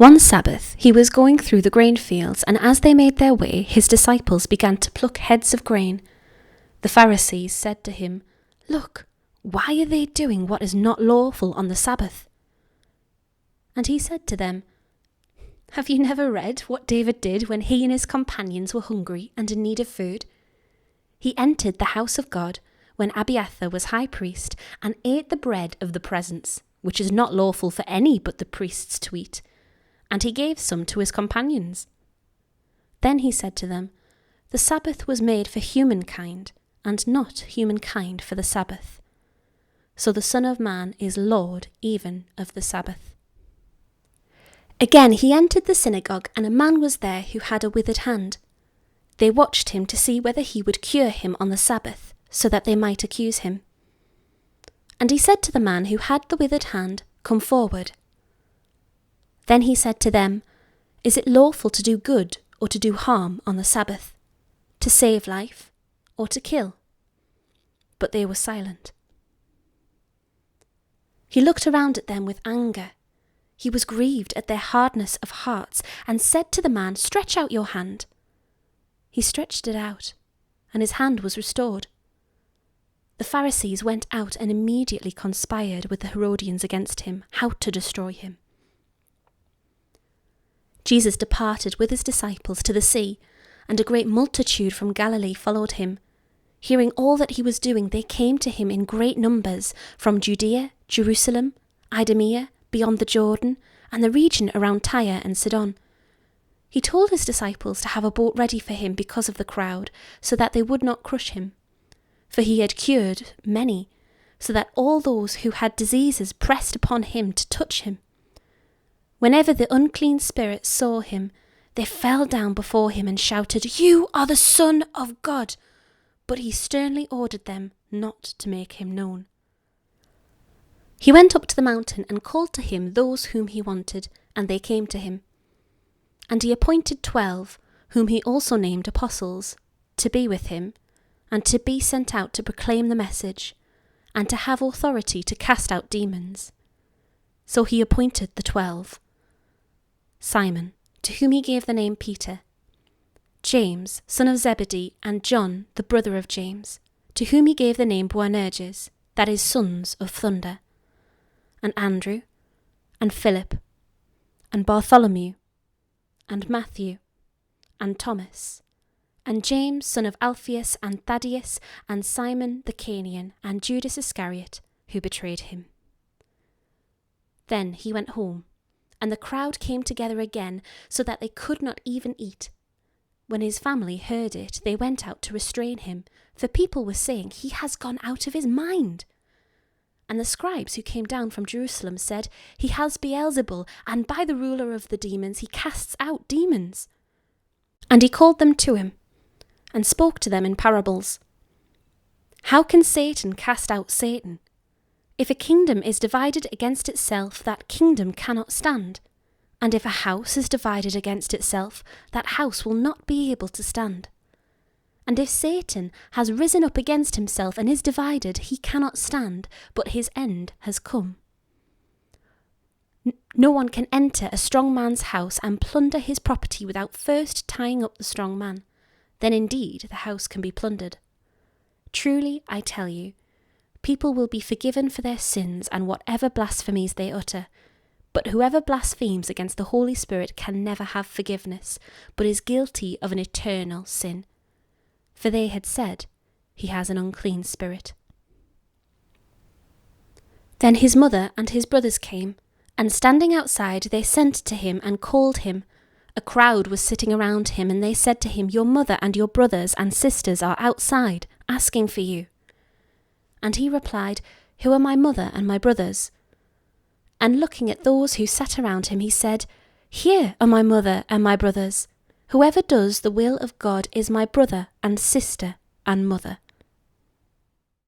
One Sabbath he was going through the grain fields, and as they made their way, his disciples began to pluck heads of grain. The Pharisees said to him, "Look, why are they doing what is not lawful on the Sabbath?" And he said to them, "Have you never read what David did when he and his companions were hungry and in need of food? He entered the house of God when Abiathar was high priest and ate the bread of the presence, which is not lawful for any but the priests to eat, and he gave some to his companions." Then he said to them, "The Sabbath was made for humankind, and not humankind for the Sabbath. So the Son of Man is Lord even of the Sabbath." Again he entered the synagogue, and a man was there who had a withered hand. They watched him to see whether he would cure him on the Sabbath, so that they might accuse him. And he said to the man who had the withered hand, "Come forward." Then he said to them, "Is it lawful to do good or to do harm on the Sabbath? To save life or to kill?" But they were silent. He looked around at them with anger. He was grieved at their hardness of hearts, and said to the man, "Stretch out your hand." He stretched it out, and his hand was restored. The Pharisees went out and immediately conspired with the Herodians against him, how to destroy him. Jesus departed with his disciples to the sea, and a great multitude from Galilee followed him. Hearing all that he was doing, they came to him in great numbers from Judea, Jerusalem, Idumea, beyond the Jordan, and the region around Tyre and Sidon. He told his disciples to have a boat ready for him because of the crowd, so that they would not crush him. For he had cured many, so that all those who had diseases pressed upon him to touch him. Whenever the unclean spirits saw him, they fell down before him and shouted, "You are the Son of God!" But he sternly ordered them not to make him known. He went up to the mountain and called to him those whom he wanted, and they came to him. And he appointed 12, whom he also named apostles, to be with him, and to be sent out to proclaim the message, and to have authority to cast out demons. So he appointed the 12. Simon, to whom he gave the name Peter, James, son of Zebedee, and John, the brother of James, to whom he gave the name Boanerges, that is, sons of thunder, and Andrew, and Philip, and Bartholomew, and Matthew, and Thomas, and James, son of Alphaeus, and Thaddeus, and Simon the Cananean, and Judas Iscariot, who betrayed him. Then he went home, and the crowd came together again, so that they could not even eat. When his family heard it, they went out to restrain him, for people were saying, "He has gone out of his mind." And the scribes who came down from Jerusalem said, "He has Beelzebul, and by the ruler of the demons he casts out demons." And he called them to him, and spoke to them in parables. "How can Satan cast out Satan? If a kingdom is divided against itself, that kingdom cannot stand. And if a house is divided against itself, that house will not be able to stand. And if Satan has risen up against himself and is divided, he cannot stand, but his end has come. No one can enter a strong man's house and plunder his property without first tying up the strong man. Then indeed the house can be plundered. Truly, I tell you, people will be forgiven for their sins and whatever blasphemies they utter. But whoever blasphemes against the Holy Spirit can never have forgiveness, but is guilty of an eternal sin. For they had said, 'He has an unclean spirit.' Then his mother and his brothers came, and standing outside they sent to him and called him. A crowd was sitting around him, and they said to him, 'Your mother and your brothers and sisters are outside, asking for you.' And he replied, 'Who are my mother and my brothers?' And looking at those who sat around him, he said, 'Here are my mother and my brothers. Whoever does the will of God is my brother and sister and mother.'